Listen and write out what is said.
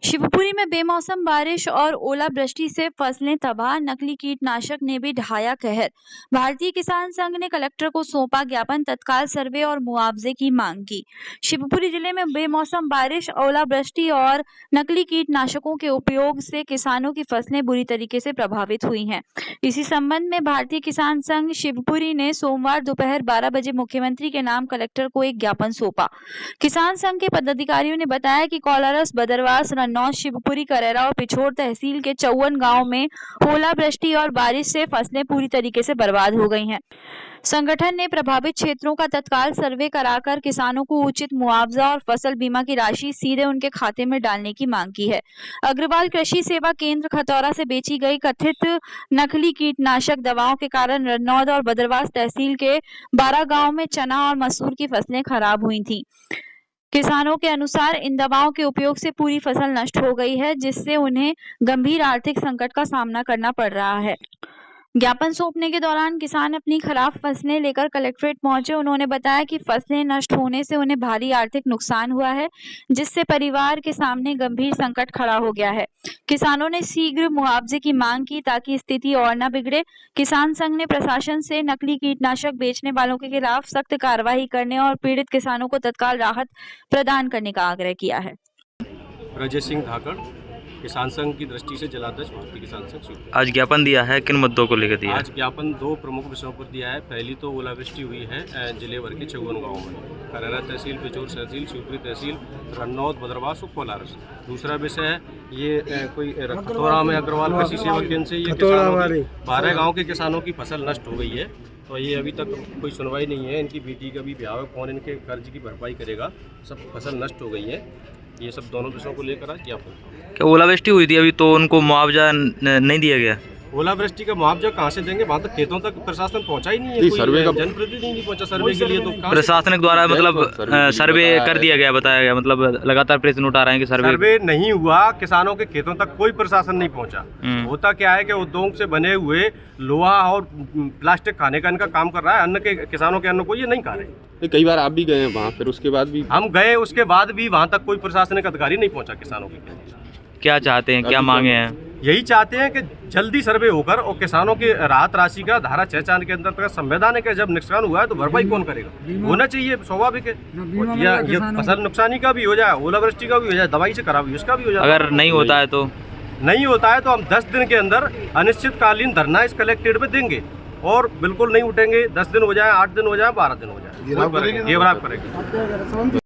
शिवपुरी में बेमौसम बारिश और ओलावृष्टि से फसलें तबाह, नकली कीटनाशक ने भी ढाया कहर। भारतीय किसान संघ ने कलेक्टर को सौंपा ज्ञापन, तत्काल सर्वे और मुआवजे की मांग की। शिवपुरी जिले में बेमौसम बारिश, ओलावृष्टि और नकली कीटनाशकों के उपयोग से किसानों की फसलें बुरी तरीके से प्रभावित हुई हैं। इसी संबंध में भारतीय किसान संघ शिवपुरी ने सोमवार दोपहर 12 बजे मुख्यमंत्री के नाम कलेक्टर को एक ज्ञापन सौंपा। किसान संघ के पदाधिकारियों ने बताया कि कोलारस, बदरवास, रन्नौद, शिवपुरी, करेरा और पिछोर तहसील के 54 गांव में ओलावृष्टि और बारिश से फसलें पूरी तरीके से बर्बाद हो गई हैं। संगठन ने प्रभावित क्षेत्रों का तत्काल सर्वे कराकर किसानों को उचित मुआवजा और फसल बीमा की राशि सीधे उनके खाते में डालने की मांग की है। अग्रवाल कृषि सेवा केंद्र खतौरा से बेची गई कथित नकली कीटनाशक दवाओं के कारण रन्नौद और बदरवास तहसील के 12 गांव में चना और मसूर की फसलें खराब हुई थीं। किसानों के अनुसार इन दवाओं के उपयोग से पूरी फसल नष्ट हो गई है, जिससे उन्हें गंभीर आर्थिक संकट का सामना करना पड़ रहा है। ज्ञापन सौंपने के दौरान किसान अपनी खराब फसलें लेकर कलेक्ट्रेट पहुंचे। उन्होंने बताया कि फसलें नष्ट होने से उन्हें भारी आर्थिक नुकसान हुआ है, जिससे परिवार के सामने गंभीर संकट खड़ा हो गया है। किसानों ने शीघ्र मुआवजे की मांग की ताकि स्थिति और न बिगड़े। किसान संघ ने प्रशासन से नकली कीटनाशक बेचने वालों के खिलाफ सख्त कार्रवाई करने और पीड़ित किसानों को तत्काल राहत प्रदान करने का आग्रह किया है। राजेश सिंह धाकड़, किसान संघ की दृष्टि से जिलाध्यक्ष भारतीय किसान संघ। आज ज्ञापन दिया है, किन मुद्दों को लेकर दिया? आज ज्ञापन दो प्रमुख विषयों पर दिया है। पहली तो ओलावृष्टि हुई है जिले भर के 54 गाँव में, करेरा तहसील, पिछोर तहसील, शिवपुरी तहसील, रन्नौद, बदरवास और कोलारस। दूसरा विषय है ये कोई खतौरा में अग्रवाल कृषि सेवा केंद्र से ये 12 गाँव के किसानों की फसल नष्ट हो गई है। तो ये अभी तक कोई सुनवाई नहीं है। इनकी बेटी का भी ब्याह है, कौन इनके कर्ज की भरपाई करेगा? सब फसल नष्ट हो गई है। ये सब दोनों विषयों को लेकर आज ज्ञापन। क्या ओलावृष्टि हुई थी अभी तो उनको मुआवजा नहीं दिया गया? ओलावृष्टि का मुआवजा कहाँ से देंगे? वहाँ तक खेतों तक प्रशासन पहुँचा ही नहीं है। सर्वे का जनप्रतिनिधि नहीं पहुँचा सर्वे के लिए। तो प्रशासनिक द्वारा मतलब सर्वे कर दिया गया, बताया गया, मतलब लगातार प्रश्न उठा रहे हैं कि सर्वे नहीं हुआ। किसानों के खेतों तक कोई प्रशासन नहीं पहुँचा। होता क्या है कि उद्योग से बने हुए लोहा और प्लास्टिक खाने का इनका काम कर रहा है। अन्न के किसानों के अन्न को ये नहीं खा रहे। कई बार आप भी गए हैं वहाँ, फिर उसके बाद भी हम गए, उसके बाद भी वहाँ तक कोई प्रशासनिक अधिकारी नहीं पहुँचा किसानों के खेत। क्या चाहते हैं, क्या मांगे हैं? यही चाहते हैं कि जल्दी सर्वे होकर और किसानों की राहत राशि का धारा 6 के अंदर संवैधानिक है। जब नुकसान हुआ है तो भरपाई कौन करेगा? होना चाहिए, स्वाभाविक है। या ये फसल नुकसानी का भी हो जाए, ओलावृष्टि का भी हो जाए, दवाई से खराब उसका भी हो जाए। अगर नहीं होता है तो हम 10 दिन के अंदर अनिश्चितकालीन धरना इस कलेक्ट्रेट में देंगे और बिल्कुल नहीं उठेंगे। 10 दिन हो जाए, 8 दिन हो जाए, 12 दिन हो जाए, ये करेंगे।